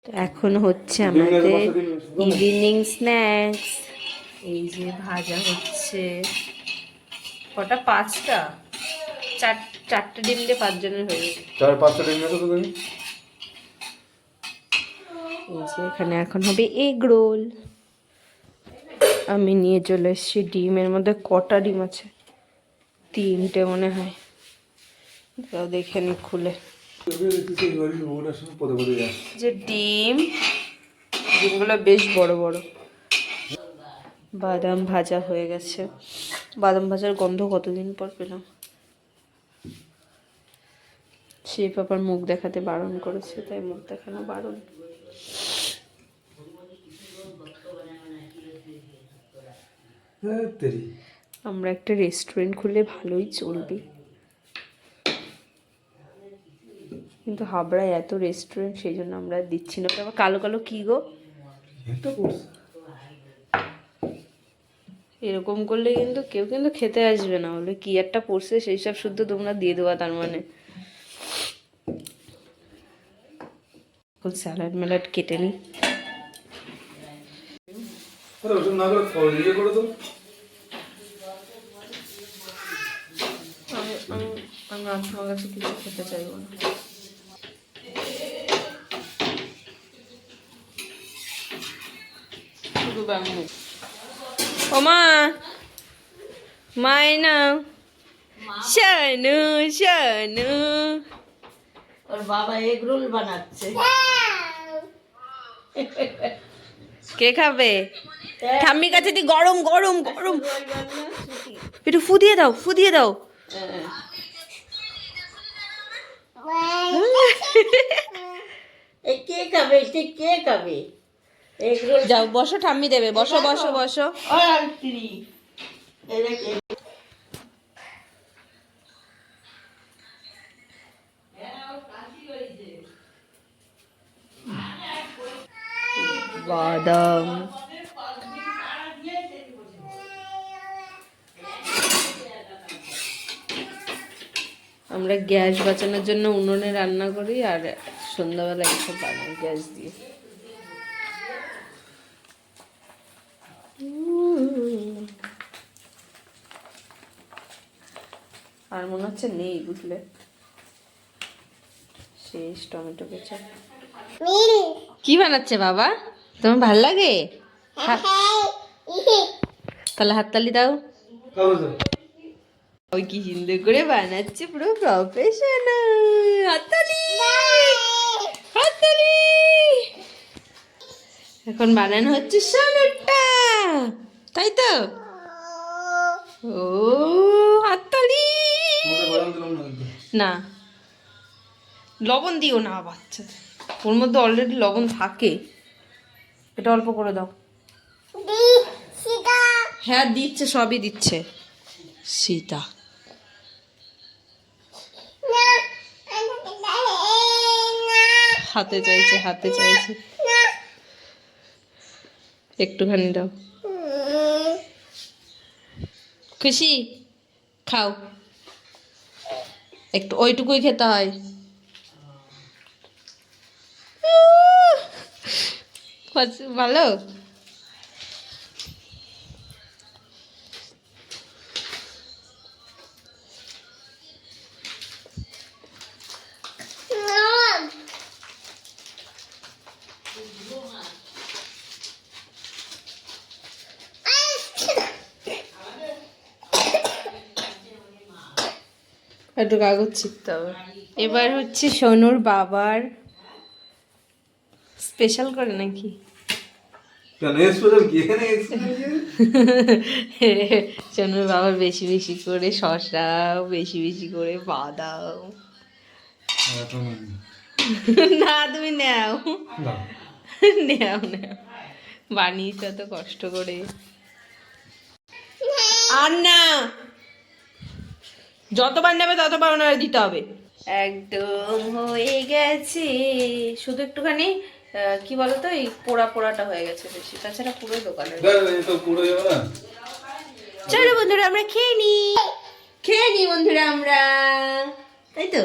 তো এখন হচ্ছে আমাদের ইভিনিং স্ন্যাক্স। এই যে ভাজা হচ্ছে, কটা, 5টা, চারটে ডিম দিয়ে 5 জনের হয়ে গেছে। 4-5টা ডিম নেছো তো তুমি? এই যে এখানে এখন হবে এগ রোল। আমি নিয়ে চলে এসেছি ডিমের মধ্যে কটা ডিম আছে, 3টে মনে হয়। তাও দেখে নি খুলে। যে ডিমগুলো বেশ বড় বড়। বাদাম ভাজা হয়ে গেছে। বাদাম ভাজার গন্ধ কতদিন পর পেলাম। সেই পাপার মুখ দেখাতে বারণ করেছে, তাই মুখ দেখানো বারণ। আমরা একটা রেস্টুরেন্ট খুললে ভালোই চলবে, কিন্তু হাবড়ায় এত রেস্টুরেন্ট, সেই জন্য আমরা দিচ্ছি না। আবার কালো কালো কি গো, এরকম করলে কিন্তু কেউ কিন্তু খেতে আসবে না। বলে কি একটা পড়ছে, সেই সব শুদ্ধ তোমরা দিয়ে দেওয়া, তার মানে স্যালাড ম্যালাড কেটে নি। আমি তোমার কাছে কিছু খেতে চাইবো না। ও মা, মায়না, শানু শানু, ওর বাবা এগ রোল বানাচ্ছে। কে খাবে? ঠাম্মির কাছে দি, গরম গরম গরম, একটু ফু দিয়ে দাও, ফু দিয়ে দাও। কে খাবে? কে খাবে এগ রোল? যাও বসো, ঠাম্মি দেবে, বসো বসো বসো। বাদাম, আমরা গ্যাস বাঁচানোর জন্য উনুনে রান্না করি, আর সন্ধ্যাবেলা এইসব বানাই গ্যাস দিয়ে। আর মনে হচ্ছে নেই, বুঝলে, শেষ টমেটো কেচাপ। কি বানাচ্ছে বাবা? তোমার ভাল লাগে? তাহলে হাততালি দাও। ওই কি সুন্দর করে বানাচ্ছে, পুরো প্রফেশনাল। হাততালি, হাততালি। এখন বানানো হচ্ছে স্যালাডটা, তাই তো? ও হাততালি। না, লবণ দিও না বাচ্চা, ওর মধ্যে অলরেডি লবণ থাকে। এটা অল্প করে দাও। হ্যাঁ দিচ্ছে, সবই দিচ্ছে। সীতা, হাতে চাইছে, হাতে চাইছে, একটুখানি দাও। খুশি? খাও, একটু ওইটুকুই খেতে হয়। ভালো। একটু কাগজ ছিঁড়তে হবে। এবার হচ্ছে সোনুর বাবার স্পেশাল করে নাকি? সোনুর বাবার বেশি বেশি করে শসা, বেশি বেশি করে বাদাম। না তুমি নাও, নাও নাও, বানিয়েছ তো কষ্ট করে। আর না, যতবার নেবে ততবার ওনারা দিতে হবে। একদম হয়ে গেছে, শুধু একটুখানি কি বলতো, এই পোড়া পোড়াটা হয়ে গেছে বেশি, তাছাড়া পুরো দোকানে। চলো বন্ধুরা আমরা খেয়ে নি বন্ধুরা আমরা, তাই তো।